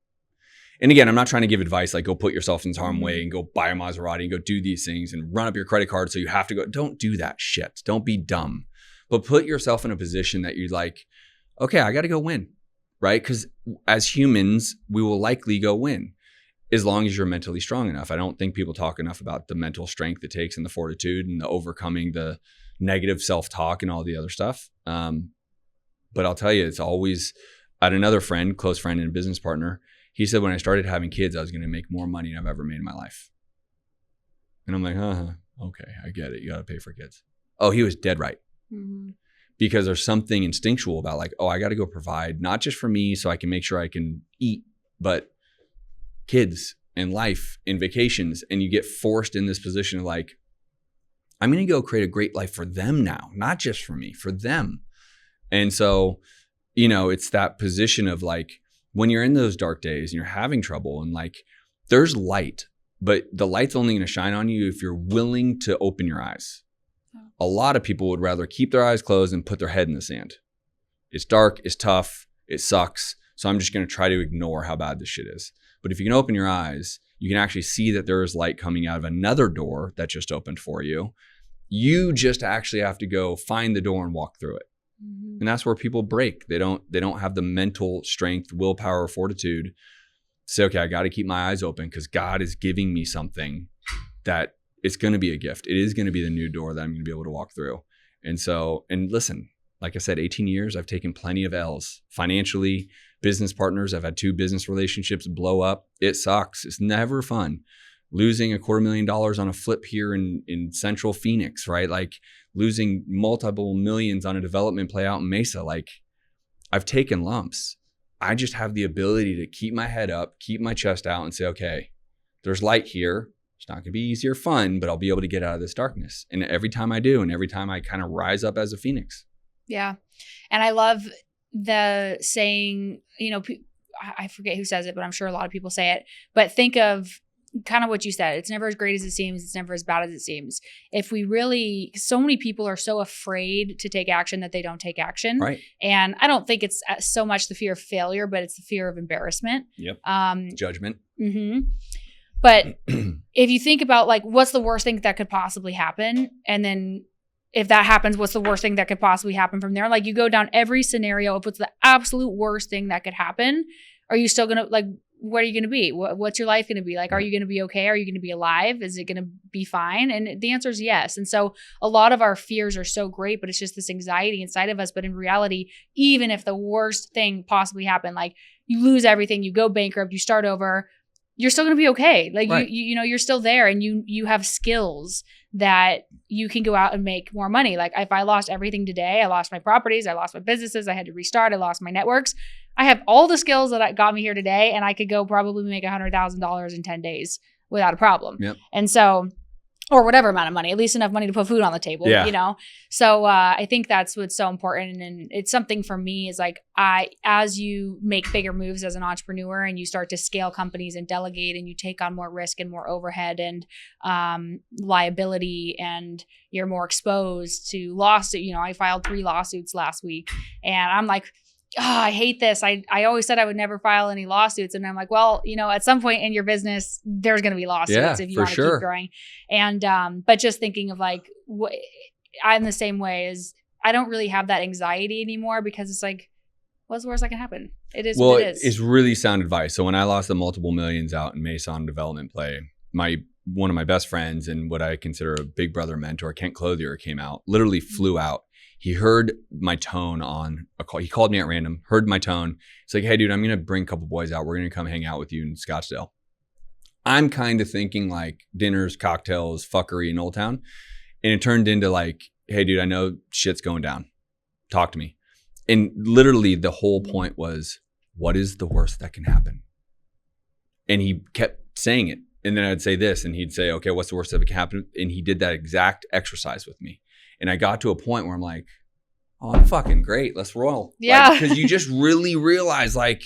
And again, I'm not trying to give advice like go put yourself in harm's way and go buy a Maserati and go do these things and run up your credit card so you have to go. Don't do that shit. Don't be dumb. But put yourself in a position that you're like, okay, I got to go win, right? Because as humans, we will likely go win as long as you're mentally strong enough. I don't think people talk enough about the mental strength it takes and the fortitude and the overcoming the negative self-talk and all the other stuff. But I'll tell you, it's always, I had another friend, close friend and business partner. He said, when I started having kids, I was going to make more money than I've ever made in my life. And I'm like, okay, I get it. You got to pay for kids. Oh, he was dead right. Mm-hmm. Because there's something instinctual about like, oh, I got to go provide, not just for me so I can make sure I can eat, but kids and life and vacations. And you get forced in this position of like, I'm going to go create a great life for them now, not just for me, for them. And so, it's that position of like, when you're in those dark days and you're having trouble and like, there's light, but the light's only going to shine on you if you're willing to open your eyes. A lot of people would rather keep their eyes closed and put their head in the sand. It's dark, it's tough, it sucks. So I'm just going to try to ignore how bad this shit is. But if you can open your eyes, you can actually see that there is light coming out of another door that just opened for you. You just actually have to go find the door and walk through it. Mm-hmm. And that's where people break. They don't have the mental strength, willpower, or fortitude to say, okay, I got to keep my eyes open because God is giving me something that it's going to be a gift. It is going to be the new door that I'm going to be able to walk through. And so, and listen, like I said, 18 years, I've taken plenty of L's financially, business partners. I've had 2 business relationships blow up. It sucks. It's never fun. Losing $250,000 on a flip here in central Phoenix, right? Like losing multiple millions on a development play out in Mesa. Like I've taken lumps. I just have the ability to keep my head up, keep my chest out and say, okay, there's light here. It's not going to be easy or fun, but I'll be able to get out of this darkness. And every time I do, and every time I kind of rise up as a phoenix. Yeah. And I love the saying, I forget who says it, but I'm sure a lot of people say it, but think of kind of what you said. It's never as great as it seems. It's never as bad as it seems. If we really, so many people are so afraid to take action that they don't take action. Right. And I don't think it's so much the fear of failure, but it's the fear of embarrassment. Yep. Judgment. Mm-hmm. But if you think about like, what's the worst thing that could possibly happen? And then if that happens, what's the worst thing that could possibly happen from there? Like you go down every scenario of what's the absolute worst thing that could happen. Are you still going to like, what are you going to be? What's your life going to be like? Are you going to be okay? Are you going to be alive? Is it going to be fine? And the answer is yes. And so a lot of our fears are so great, but it's just this anxiety inside of us. But in reality, even if the worst thing possibly happened, like you lose everything, you go bankrupt, you start over, you're still going to be okay. Like you know, you're still there, and you have skills that you can go out and make more money. Like if I lost everything today, I lost my properties, I lost my businesses, I had to restart, I lost my networks. I have all the skills that got me here today, and I could go probably make $100,000 in 10 days without a problem. Yep. And so, or whatever amount of money, at least enough money to put food on the table, you know? So I think that's what's so important. And it's something for me is like, as you make bigger moves as an entrepreneur and you start to scale companies and delegate and you take on more risk and more overhead and liability, and you're more exposed to lawsuit. You know, I filed 3 lawsuits last week, and I'm like, oh, I hate this. I always said I would never file any lawsuits. And I'm like, well, you know, at some point in your business, there's going to be lawsuits if you want to keep growing. And, but just thinking of like, I'm the same way as I don't really have that anxiety anymore, because it's like, what's the worst that can happen? It is what it is. It's really sound advice. So when I lost the multiple millions out in Mason development play, one of my best friends and what I consider a big brother mentor, Kent Clothier, came out, literally flew out. He heard my tone on a call. He called me at random, heard my tone. It's like, hey, dude, I'm going to bring a couple boys out. We're going to come hang out with you in Scottsdale. I'm kind of thinking like dinners, cocktails, fuckery in Old Town. And it turned into like, hey, dude, I know shit's going down. Talk to me. And literally the whole point was, what is the worst that can happen? And he kept saying it. And then I'd say this, and he'd say, okay, what's the worst that can happen? And he did that exact exercise with me. And I got to a point where I'm like, oh, I'm fucking great. Let's roll. Yeah. Because you just really realize like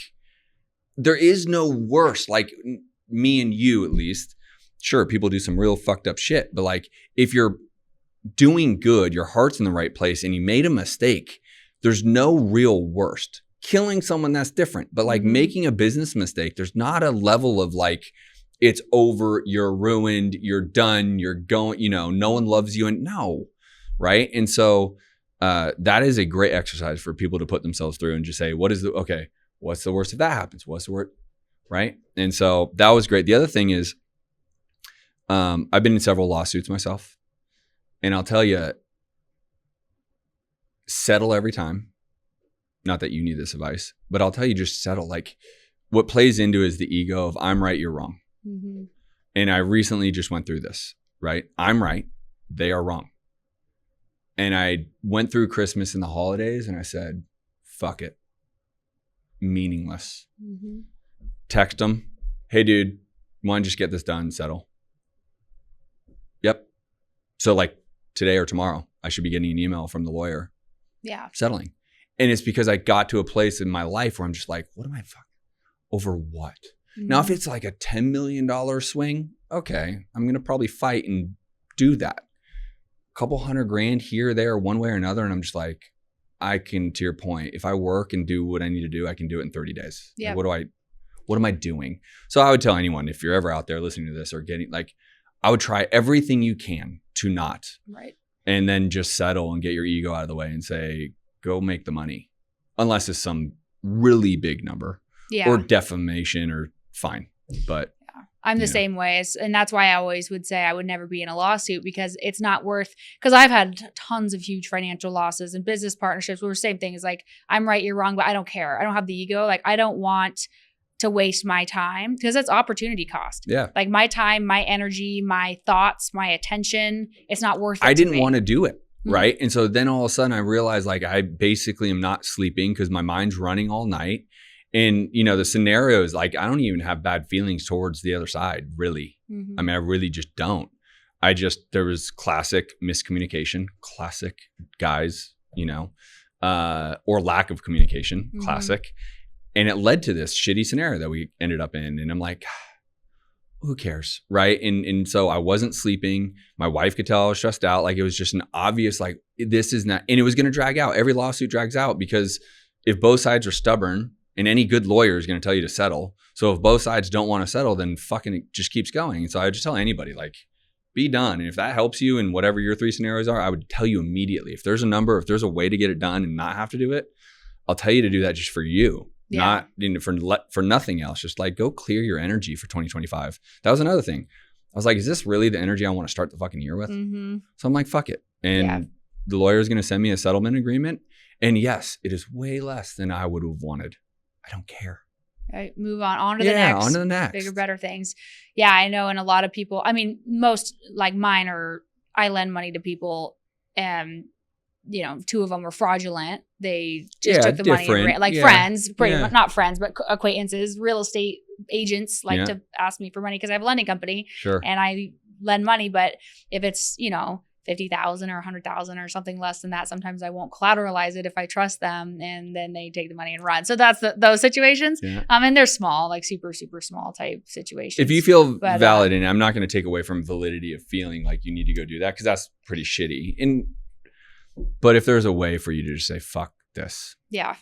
there is no worse, like me and you at least. Sure, people do some real fucked up shit. But like if you're doing good, your heart's in the right place, and you made a mistake, there's no real worst. Killing someone, that's different. But like making a business mistake, there's not a level of like, it's over, you're ruined, you're done, you're going, you know, no one loves you. And no. Right. And so that is a great exercise for people to put themselves through and just say, what's the worst if that happens? What's the worst? Right. And so that was great. The other thing is I've been in several lawsuits myself, and I'll tell you, settle every time. Not that you need this advice, but I'll tell you, just settle. Like what plays into is the ego of I'm right, you're wrong. Mm-hmm. And I recently just went through this, right? I'm right. They are wrong. And I went through Christmas and the holidays and I said, fuck it. Meaningless. Mm-hmm. Text them. Hey, dude, why don't you just get this done and settle? Yep. So like today or tomorrow, I should be getting an email from the lawyer. Yeah. Settling. And it's because I got to a place in my life where I'm just like, what am I fucking over what? Mm-hmm. Now, if it's like a $10 million swing, okay, I'm going to probably fight and do that. Couple $100,000 here or there, one way or another. And I'm just like, I can, to your point, if I work and do what I need to do, I can do it in 30 days. Yeah. Like, what am I doing? So I would tell anyone, if you're ever out there listening to this or getting like, I would try everything you can to not. Right. And then just settle and get your ego out of the way and say, go make the money. Unless it's some really big number or defamation or fine. But I'm the same way. And that's why I always would say I would never be in a lawsuit, because it's not worth, because I've had tons of huge financial losses and business partnerships where the same thing is like, I'm right, you're wrong, but I don't care. I don't have the ego. Like I don't want to waste my time, because that's opportunity cost. Yeah. Like my time, my energy, my thoughts, my attention, it's not worth it. I didn't want to do it. Right. And so then all of a sudden I realized like I basically am not sleeping because my mind's running all night. And, you know, the scenario is like, I don't even have bad feelings towards the other side, really. Mm-hmm. I mean, I really just don't. There was classic miscommunication, classic guys, you know, or lack of communication, classic. And it led to this shitty scenario that we ended up in. And I'm like, who cares? Right. And so I wasn't sleeping. My wife could tell I was stressed out. Like it was just an obvious, like, this is not, and it was going to drag out. Every lawsuit drags out, because if both sides are stubborn, and any good lawyer is going to tell you to settle. So if both sides don't want to settle, then fucking it just keeps going. And so I would just tell anybody, like, be done. And if that helps you in whatever your 3 scenarios are, I would tell you immediately. If there's a number, if there's a way to get it done and not have to do it, I'll tell you to do that just for you. not for nothing else. Just like go clear your energy for 2025. That was another thing. I was like, is this really the energy I want to start the fucking year with? Mm-hmm. So I'm like, fuck it. And the lawyer is going to send me a settlement agreement. And yes, it is way less than I would have wanted. I don't care. Right. Move on to the next. On to the next. Bigger, better things. Yeah, I know. And a lot of people, I mean, most like mine are, I lend money to people and, you know, 2 of them were fraudulent. They just took the money and ran, like friends, pretty much, not friends, but acquaintances, real estate agents like to ask me for money because I have a lending company and I lend money. But if it's, you know, 50,000 or 100,000 or something less than that, sometimes I won't collateralize it if I trust them, and then they take the money and run. So that's those situations. And they're small, like super, super small type situations. If you feel valid, and I'm not going to take away from validity of feeling like you need to go do that because that's pretty shitty. But if there's a way for you to just say, fuck this. Yeah,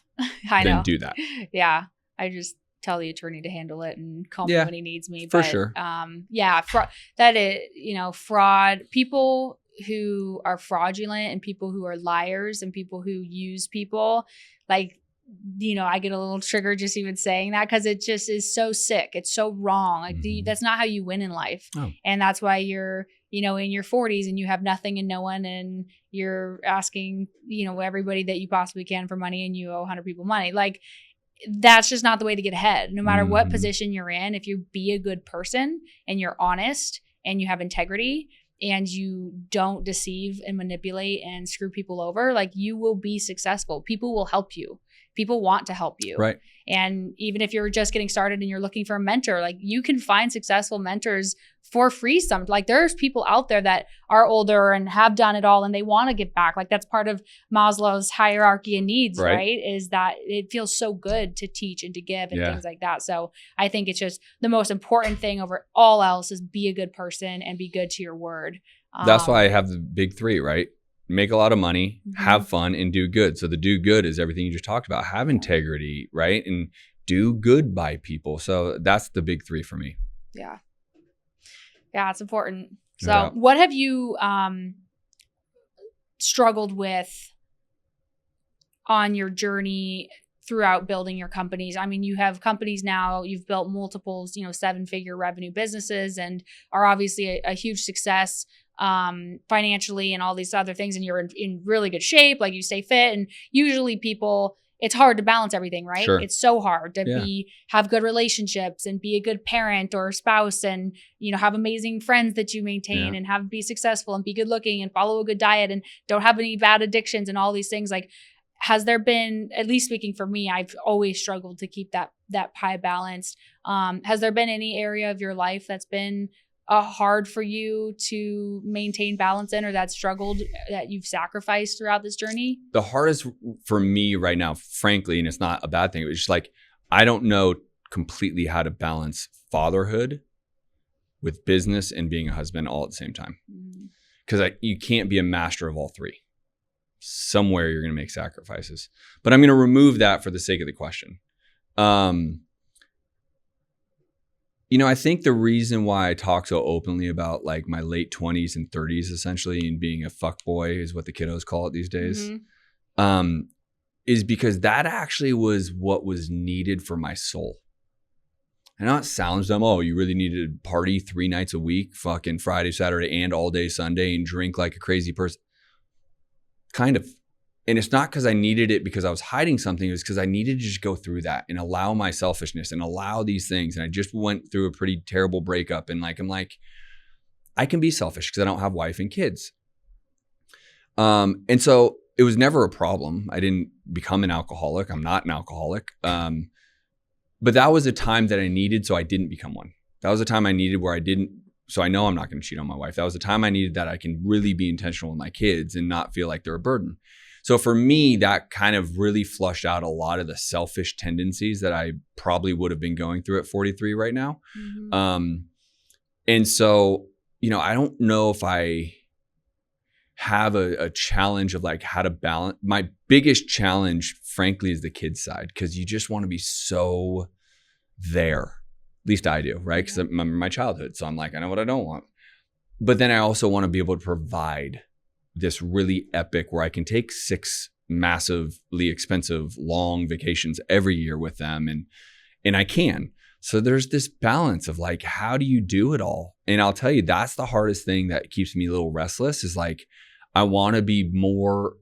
I know. Then do that. Yeah. I just tell the attorney to handle it and call me when he needs me. For sure. That is, you know, fraud, people who are fraudulent and people who are liars and people who use people, like, you know, I get a little triggered just even saying that because it just is so sick. It's so wrong. Like that's not how you win in life. And that's why you're, you know, in your 40s and you have nothing and no one, and you're asking, you know, everybody that you possibly can for money, and you owe 100 people money. Like, that's just not the way to get ahead. No matter what position you're in, if you be a good person and you're honest and you have integrity and you don't deceive and manipulate and screw people over, like, you will be successful. People will help you. People want to help you. Right. And even if you're just getting started and you're looking for a mentor, like, you can find successful mentors for free. Like, there's people out there that are older and have done it all and they want to give back. Like, that's part of Maslow's hierarchy of needs, right? Is that it feels so good to teach and to give and things like that. So I think it's just the most important thing over all else is be a good person and be good to your word. That's why I have the big 3, right? Make a lot of money, have fun, and do good. So the do good is everything you just talked about. Have integrity, right? And do good by people. So that's the big 3 for me. Yeah. Yeah, it's important. So what have you struggled with on your journey throughout building your companies? I mean, you have companies now, you've built multiples, you know, 7-figure revenue businesses and are obviously a huge success financially and all these other things. And you're in really good shape, like you stay fit. And usually people, it's hard to balance everything, right? Sure. It's so hard to have good relationships and be a good parent or spouse and, you know, have amazing friends that you maintain and be successful and be good looking and follow a good diet and don't have any bad addictions and all these things. Like, has there been, at least speaking for me, I've always struggled to keep that pie balanced. Has there been any area of your life that's been hard for you to maintain balance in, or that you've sacrificed throughout this journey? The hardest for me right now, frankly, and it's not a bad thing, it's just like, I don't know completely how to balance fatherhood with business and being a husband all at the same time. Because you can't be a master of all 3. Somewhere you're going to make sacrifices. But I'm going to remove that for the sake of the question. You know, I think the reason why I talk so openly about like my late 20s and 30s essentially and being a fuckboy is what the kiddos call it these days, is because that actually was what was needed for my soul. I know it sounds dumb. Oh, you really need to party 3 nights a week, fucking Friday, Saturday, and all day Sunday and drink like a crazy person. Kind of. And it's not because I needed it because I was hiding something. It was because I needed to just go through that and allow my selfishness and allow these things. And I just went through a pretty terrible breakup. And like, I'm like, I can be selfish because I don't have wife and kids. And so it was never a problem. I didn't become an alcoholic. I'm not an alcoholic. But that was a time that I needed, so I didn't become one. That was a time I needed where I didn't. So I know I'm not going to cheat on my wife. That was a time I needed that I can really be intentional with my kids and not feel like they're a burden. So for me, that kind of really flushed out a lot of the selfish tendencies that I probably would have been going through at 43 right now. And so, you know, I don't know if I have a challenge of like how to balance. My biggest challenge, frankly, is the kids side, because you just want to be so there. At least I do, right? Because I remember my childhood. So I'm like, I know what I don't want. But then I also want to be able to provide this really epic where I can take 6 massively expensive long vacations every year with them, and I can. So there's this balance of like, how do you do it all? And I'll tell you, that's the hardest thing that keeps me a little restless, is like, I want to be more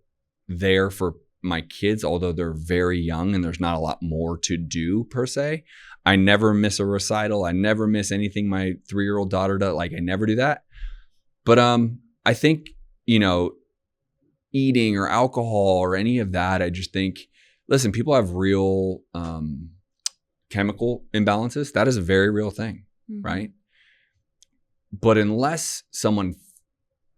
there for my kids, although they're very young and there's not a lot more to do per se. I never miss a recital. I never miss anything my 3-year-old daughter does. Like, I never do that. But I think, eating or alcohol or any of that, I just think, listen, people have real chemical imbalances. That is a very real thing, right? But unless someone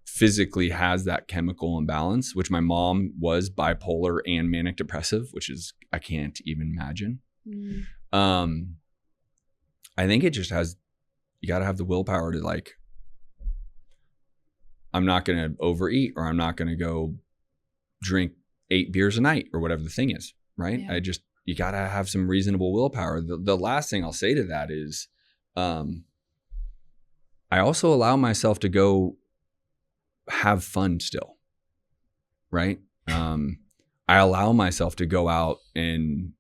physically has that chemical imbalance, which my mom was bipolar and manic depressive, which is, I can't even imagine. I think it just has, you got to have the willpower to like, I'm not going to overeat, or I'm not going to go drink 8 beers a night, or whatever the thing is, right? Yeah. You got to have some reasonable willpower. The last thing I'll say to that is, I also allow myself to go have fun still, right? I allow myself to go out and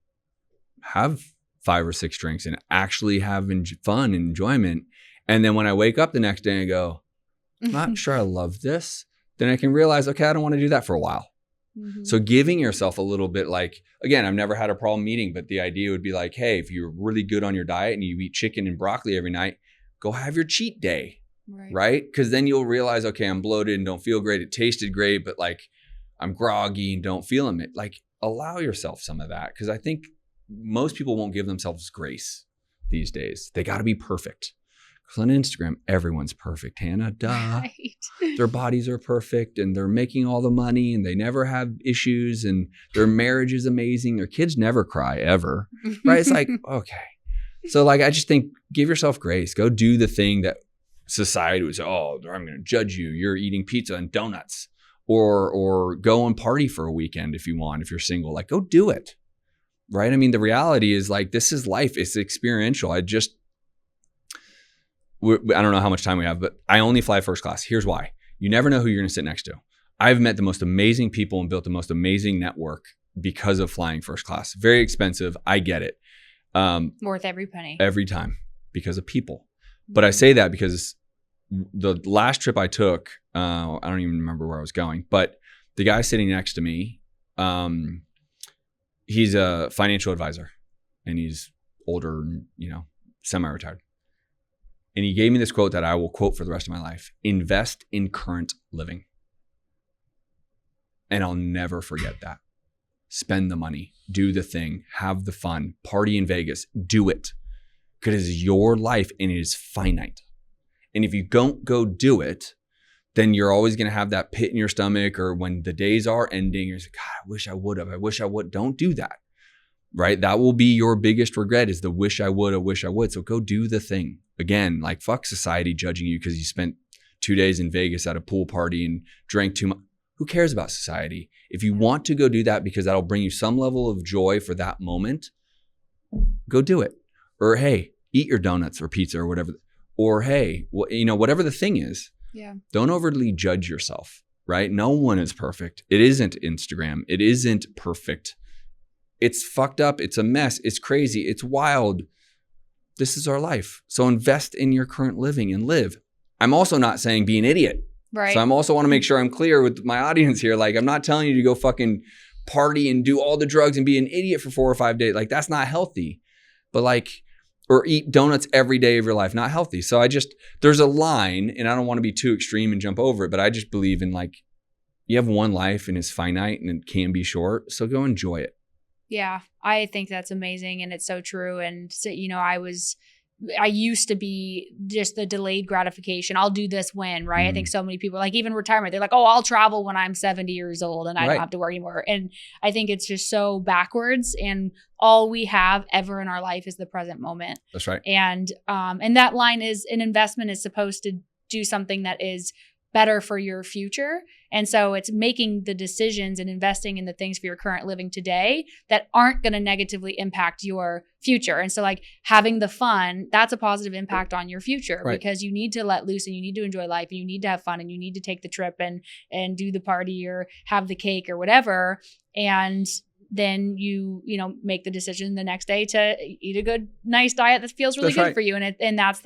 have 5 or 6 drinks and actually have fun and enjoyment. And then when I wake up the next day and I go, I'm not sure I love this, then I can realize, okay, I don't want to do that for a while. So giving yourself a little bit, like, again, I've never had a problem eating, but the idea would be like, hey, if you're really good on your diet and you eat chicken and broccoli every night, go have your cheat day, right? Because then you'll realize, okay, I'm bloated and don't feel great. It tasted great, but like I'm groggy and don't feel it. Like, allow yourself some of that, because I think most people won't give themselves grace these days. They got to be perfect. Because on Instagram, everyone's perfect, Hannah, duh. Right. Their bodies are perfect and they're making all the money and they never have issues and their marriage is amazing. Their kids never cry ever, right? It's like, okay. So like, I just think, give yourself grace. Go do the thing that society would say, oh, I'm going to judge you. You're eating pizza and donuts. Or go and party for a weekend if you want, if you're single. Like, go do it, right? I mean, the reality is like, this is life. It's experiential. I don't know how much time we have, but I only fly first class. Here's why. You never know who you're going to sit next to. I've met the most amazing people and built the most amazing network because of flying first class. Very expensive. I get it. Worth every penny. Every time, because of people. But I say that because the last trip I took, I don't even remember where I was going, but the guy sitting next to me, he's a financial advisor and he's older, semi-retired. And he gave me this quote that I will quote for the rest of my life: invest in current living. And I'll never forget that. Spend the money, do the thing, have the fun, party in Vegas, do it. Because it is your life and it is finite. And if you don't go do it, then you're always going to have that pit in your stomach, or when the days are ending, you're like, God, I wish I would have. I wish I would. Don't do that, right? That will be your biggest regret, is the wish I would, I wish I would. So go do the thing. Again, like, fuck society judging you because you spent 2 days in Vegas at a pool party and drank too much. Who cares about society? If you want to go do that because that'll bring you some level of joy for that moment, go do it. Or hey, eat your donuts or pizza or whatever. Or hey, whatever the thing is. Yeah. Don't overly judge yourself, right? No one is perfect. It isn't Instagram. It isn't perfect. It's fucked up. It's a mess. It's crazy. It's wild. This is our life. So invest in your current living and live. I'm also not saying be an idiot. Right. So I'm also want to make sure I'm clear with my audience here. Like, I'm not telling you to go fucking party and do all the drugs and be an idiot for 4 or 5 days. Like, that's not healthy. But like, or eat donuts every day of your life, not healthy. So there's a line, and I don't want to be too extreme and jump over it, but I just believe in, like, you have one life and it's finite and it can be short. So go enjoy it. Yeah, I think that's amazing. And it's so true. And so, I used to be just the delayed gratification. I'll do this when, right? I think so many people, like even retirement, they're like, oh, I'll travel when I'm 70 years old and I don't have to worry anymore. And I think it's just so backwards. And all we have ever in our life is the present moment. That's right. And that line is, an investment is supposed to do something that is better for your future. And so it's making the decisions and investing in the things for your current living today that aren't going to negatively impact your future. And so like having the fun, that's a positive impact on your future, because you need to let loose and you need to enjoy life and you need to have fun and you need to take the trip and do the party or have the cake or whatever. And then you make the decision the next day to eat a good, nice diet that feels really good for you. And that's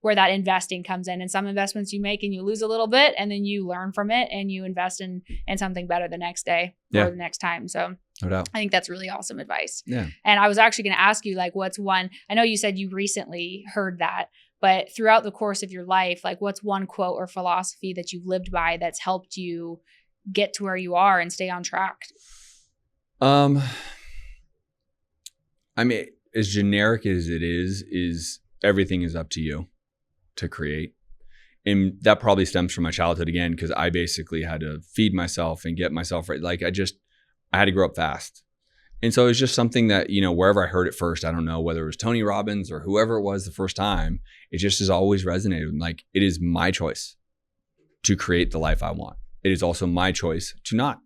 where that investing comes in. And some investments you make and you lose a little bit and then you learn from it and you invest in something better the next day or the next time. So no doubt. I think that's really awesome advice. Yeah. And I was actually going to ask you, like, what's one, I know you said you recently heard that, but throughout the course of your life, like what's one quote or philosophy that you've lived by that's helped you get to where you are and stay on track? I mean, as generic as it is everything is up to you to create. And that probably stems from my childhood again, because I basically had to feed myself and get myself right. Like I had to grow up fast. And so it's just something that, wherever I heard it first, I don't know whether it was Tony Robbins or whoever it was the first time, it just has always resonated. Like it is my choice to create the life I want. It is also my choice to not.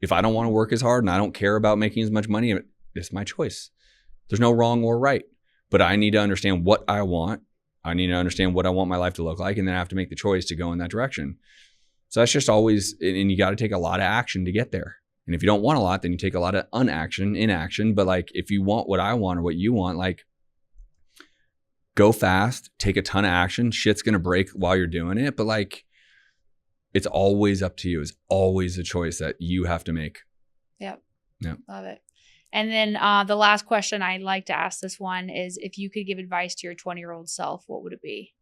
If I don't want to work as hard and I don't care about making as much money, it's my choice. There's no wrong or right, but I need to understand what I want. I need to understand what I want my life to look like, and then I have to make the choice to go in that direction. So that's just always, and you got to take a lot of action to get there. And if you don't want a lot, then you take a lot of inaction. But like, if you want what I want or what you want, like go fast, take a ton of action. Shit's going to break while you're doing it. But like, it's always up to you. It's always a choice that you have to make. Yep. Yeah. Love it. And then the last question I like to ask this one is, if you could give advice to your 20-year-old self, what would it be?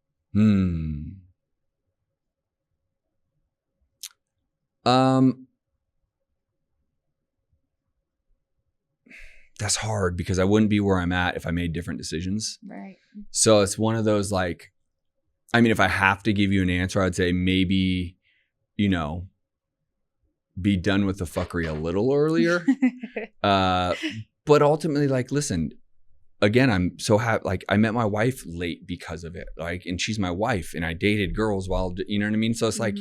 That's hard because I wouldn't be where I'm at if I made different decisions. Right. So it's one of those, like, I mean, if I have to give you an answer, I'd say maybe, be done with the fuckery a little earlier. But ultimately, like, listen, again, I'm so happy. Like, I met my wife late because of it. Like, and she's my wife, and I dated girls while, you know what I mean? So it's like,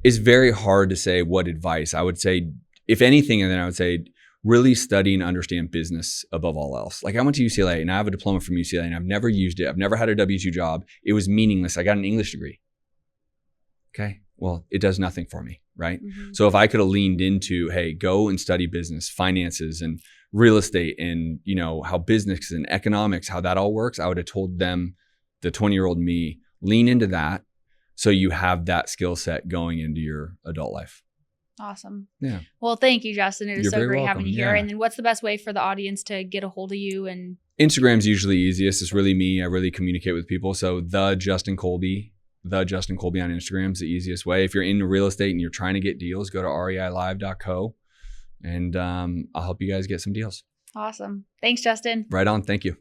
it's very hard to say what advice. I would say, if anything, and then I would say, really study and understand business above all else. Like, I went to UCLA and I have a diploma from UCLA and I've never used it. I've never had a W-2 job. It was meaningless. I got an English degree. Okay. Well, it does nothing for me, right? So if I could have leaned into, hey, go and study business, finances, and real estate, and how business and economics, how that all works, I would have told them, the 20-year-old me, lean into that so you have that skill set going into your adult life. Awesome. Yeah. Well, thank you, Justin. It was so great having you here. Yeah. And then what's the best way for the audience to get a hold of you? And Instagram's usually easiest. It's really me. I really communicate with people. So the Justin Colby on Instagram is the easiest way. If you're into real estate and you're trying to get deals, go to reilive.co and I'll help you guys get some deals. Awesome. Thanks, Justin. Right on. Thank you.